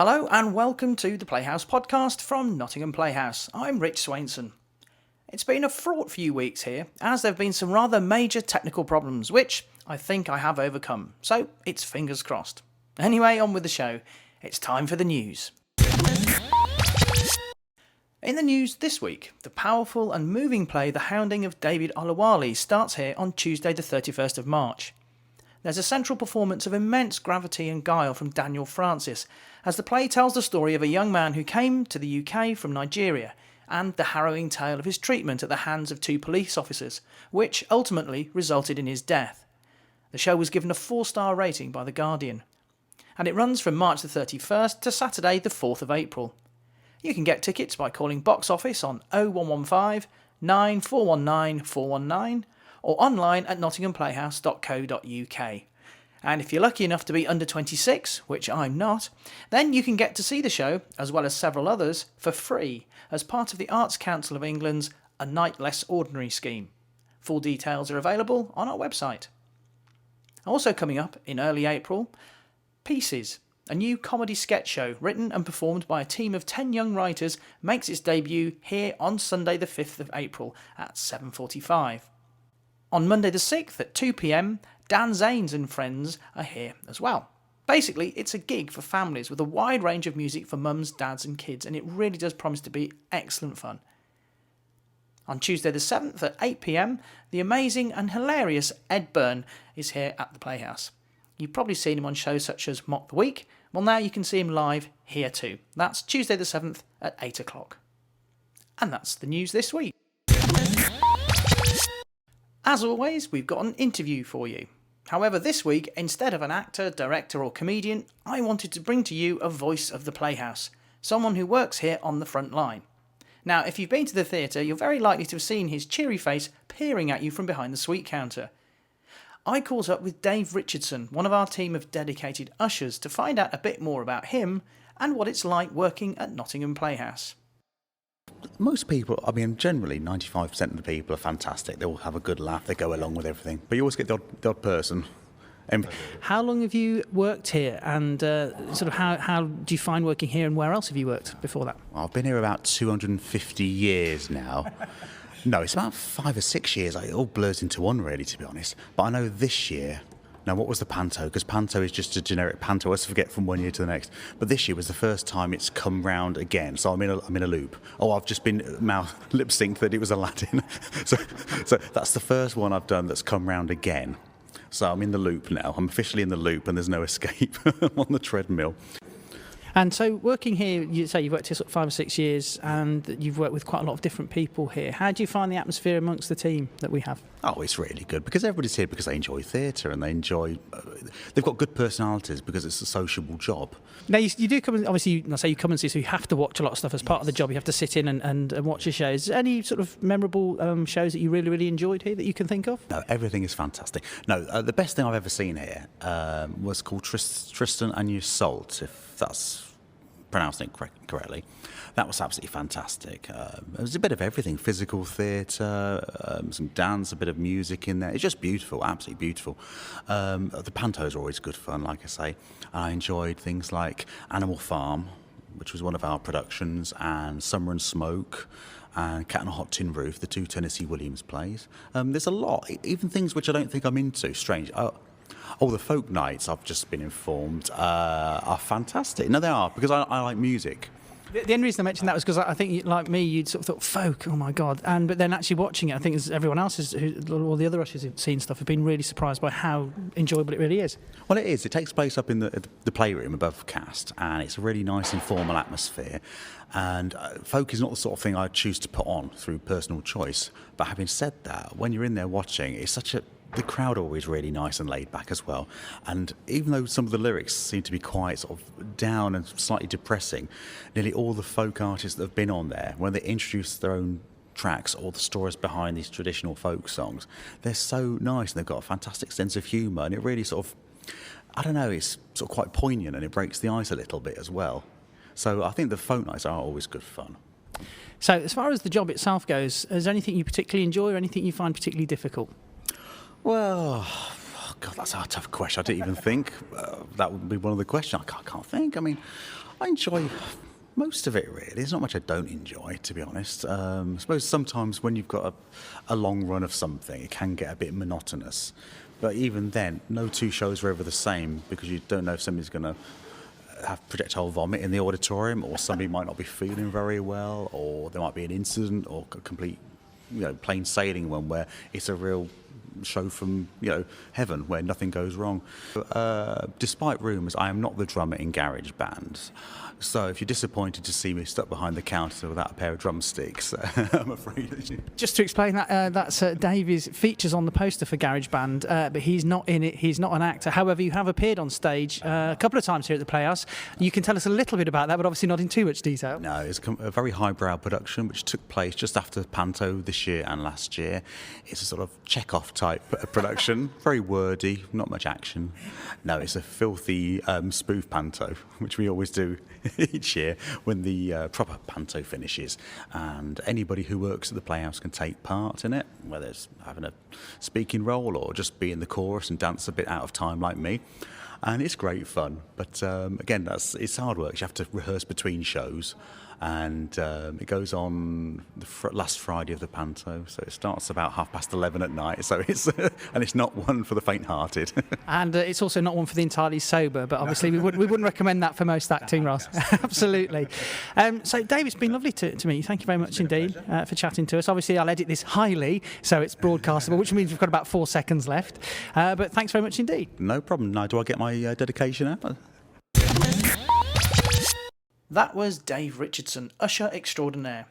Hello and welcome to the Playhouse podcast from Nottingham Playhouse. I'm Rich Swainson. It's been a fraught few weeks here, as there have been some rather major technical problems, which I think I have overcome, so it's fingers crossed. Anyway, on with the show. It's time for the news. In the news this week, the powerful and moving play The Hounding of David Olawale starts here on Tuesday the 31st of March. There's a central performance of immense gravity and guile from Daniel Francis, as the play tells the story of a young man who came to the UK from Nigeria, and the harrowing tale of his treatment at the hands of two police officers, which ultimately resulted in his death. The show was given a 4-star rating by The Guardian, and it runs from March the 31st to Saturday the 4th of April. You can get tickets by calling box office on 0115 9419 419 or online at nottinghamplayhouse.co.uk. And if you're lucky enough to be under 26, which I'm not, then you can get to see the show, as well as several others, for free as part of the Arts Council of England's A Night Less Ordinary scheme. Full details are available on our website. Also coming up in early April, Pieces, a new comedy sketch show written and performed by a team of 10 young writers, makes its debut here on Sunday the 5th of April at 7:45. On Monday the 6th at 2 p.m, Dan Zanes and friends are here as well. Basically, it's a gig for families with a wide range of music for mums, dads and kids, and it really does promise to be excellent fun. On Tuesday the 7th at 8 p.m, the amazing and hilarious Ed Byrne is here at the Playhouse. You've probably seen him on shows such as Mock the Week. Well, now you can see him live here too. That's Tuesday the 7th at 8 o'clock. And that's the news this week. As always, we've got an interview for you. However, this week, instead of an actor, director or comedian, I wanted to bring to you a voice of the Playhouse, someone who works here on the front line. Now, if you've been to the theatre, you're very likely to have seen his cheery face peering at you from behind the sweet counter. I caught up with Dave Richardson, one of our team of dedicated ushers, to find out a bit more about him and what it's like working at Nottingham Playhouse. Most people, generally 95% of the people are fantastic. They all have a good laugh, they go along with everything. But you always get the odd person. How long have you worked here, and how do you find working here, and where else have you worked before that? I've been here about 250 years now. No, it's about 5 or 6 years. It all blurs into one, really, to be honest. But I know this year... Now, what was the panto? Because panto is just a generic panto. I always forget from one year to the next. But this year was the first time it's come round again. So I'm in a loop. Oh, I've just been lip synced that it was Aladdin. so that's the first one I've done that's come round again. So I'm in the loop now. I'm officially in the loop, and there's no escape. I'm on the treadmill. And so working here, you say you've worked here sort of 5 or 6 years, and you've worked with quite a lot of different people here. How do you find the atmosphere amongst the team that we have? Oh, it's really good, because everybody's here because they enjoy theatre, and they've got good personalities because it's a sociable job. Now, you do come, obviously, I say you come and see, so you have to watch a lot of stuff as part of the job. You have to sit in and watch the shows. Any sort of memorable shows that you really, really enjoyed here that you can think of? No, everything is fantastic. No, the best thing I've ever seen here was called Richardson and Isolde, if that's pronouncing it correctly. That was absolutely fantastic. It was a bit of everything, physical theatre, some dance, a bit of music in there. It's just beautiful, absolutely beautiful. The pantos are always good fun, like I say. I enjoyed things like Animal Farm, which was one of our productions, and Summer and Smoke, and Cat on a Hot Tin Roof, the 2 Tennessee Williams plays. There's a lot, even things which I don't think I'm into, strange. Oh, the folk nights, I've just been informed, are fantastic. No, they are, because I like music. The only reason I mentioned that was because I think, like me, you'd sort of thought, folk, oh my God. But then actually watching it, I think as everyone else, all the other ushers who've seen stuff, have been really surprised by how enjoyable it really is. Well, it is. It takes place up in the playroom above cast, and it's a really nice, informal atmosphere. And folk is not the sort of thing I choose to put on through personal choice. But having said that, when you're in there watching, it's the crowd are always really nice and laid back as well. And even though some of the lyrics seem to be quite sort of down and slightly depressing, nearly all the folk artists that have been on there, when they introduce their own tracks or the stories behind these traditional folk songs, they're so nice, and they've got a fantastic sense of humour, and it really sort of, I don't know, it's sort of quite poignant, and it breaks the ice a little bit as well. So I think the folk nights are always good fun. So as far as the job itself goes, is there anything you particularly enjoy or anything you find particularly difficult? Well, God, that's a tough question. I didn't even think that would be one of the questions. I can't think. I enjoy most of it, really. There's not much I don't enjoy, to be honest. I suppose sometimes when you've got a long run of something, it can get a bit monotonous. But even then, no two shows are ever the same, because you don't know if somebody's going to have projectile vomit in the auditorium, or somebody might not be feeling very well, or there might be an incident, or a complete, plain sailing one where it's a real show from heaven where nothing goes wrong. Despite rumours, I am not the drummer in garage bands, so if you're disappointed to see me stuck behind the counter without a pair of drumsticks, I'm afraid. Just to explain that, that's Davy's features on the poster for GarageBand, but he's not in it. He's not an actor. However, you have appeared on stage a couple of times here at the Playhouse. You can tell us a little bit about that, but obviously not in too much detail. No, it's a very highbrow production which took place just after Panto this year and last year. It's a sort of Chekhov type production, very wordy, not much action. No, it's a filthy spoof Panto, which we always do each year when the proper Panto finishes, and anybody who works at the Playhouse can take part in it, whether it's having a speaking role or just be in the chorus and dance a bit out of time like me. And it's great fun, but again, it's hard work. You have to rehearse between shows, and it goes on the last Friday of the Panto, so it starts about 11:30 at night. So it's and it's not one for the faint-hearted. And it's also not one for the entirely sober, but obviously we wouldn't recommend that for most acting, Ross. Absolutely. So Dave, it's been lovely to meet you. Thank you very much indeed for chatting to us. Obviously I'll edit this highly so it's broadcastable, which means we've got about 4 seconds left. But thanks very much indeed. No problem. Now, do I get my dedication out? That was Dave Richardson, usher extraordinaire.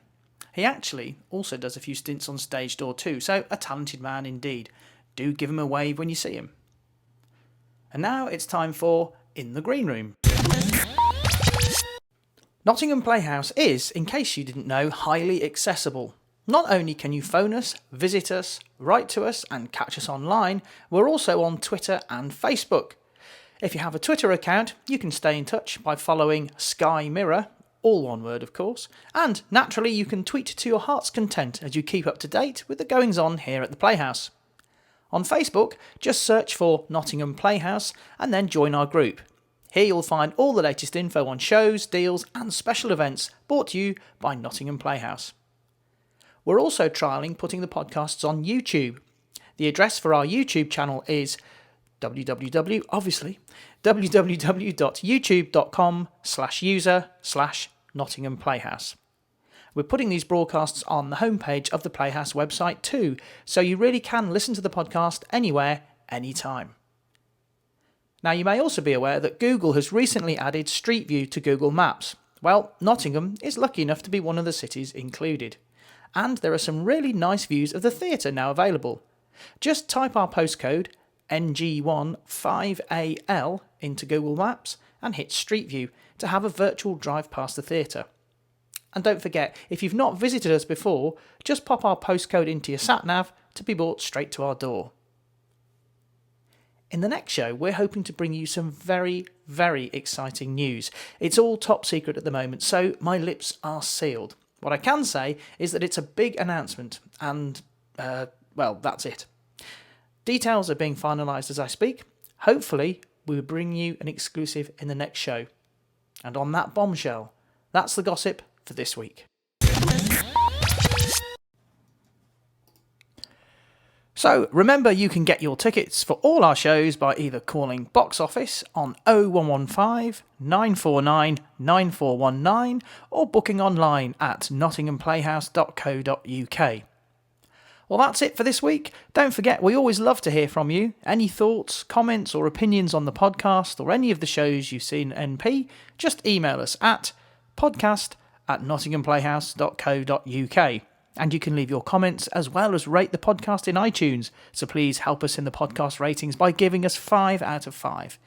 He actually also does a few stints on stage door too, so a talented man indeed. Do give him a wave when you see him. And now it's time for In the Green Room. Nottingham Playhouse is, in case you didn't know, highly accessible. Not only can you phone us, visit us, write to us and catch us online, we're also on Twitter and Facebook. If you have a Twitter account, you can stay in touch by following Sky Mirror, all one word of course, and naturally you can tweet to your heart's content as you keep up to date with the goings-on here at the Playhouse. On Facebook, just search for Nottingham Playhouse and then join our group. Here you'll find all the latest info on shows, deals and special events brought to you by Nottingham Playhouse. We're also trialling putting the podcasts on YouTube. The address for our YouTube channel is www.youtube.com/user/Nottingham Playhouse. We're putting these broadcasts on the homepage of the Playhouse website too, so you really can listen to the podcast anywhere, anytime. Now you may also be aware that Google has recently added Street View to Google Maps. Well, Nottingham is lucky enough to be one of the cities included. And there are some really nice views of the theatre now available. Just type our postcode NG15AL into Google Maps and hit Street View to have a virtual drive past the theatre. And don't forget, if you've not visited us before, just pop our postcode into your sat-nav to be brought straight to our door. In the next show, we're hoping to bring you some very, very exciting news. It's all top secret at the moment, so my lips are sealed. What I can say is that it's a big announcement, and, well, that's it. Details are being finalised as I speak. Hopefully, we will bring you an exclusive in the next show. And on that bombshell, that's the gossip for this week. So remember, you can get your tickets for all our shows by either calling Box Office on 0115 949 9419 or booking online at nottinghamplayhouse.co.uk. Well, that's it for this week. Don't forget, we always love to hear from you. Any thoughts, comments or opinions on the podcast or any of the shows you've seen NP, just email us at podcast@nottinghamplayhouse.co.uk. And you can leave your comments as well as rate the podcast in iTunes. So please help us in the podcast ratings by giving us 5 out of 5.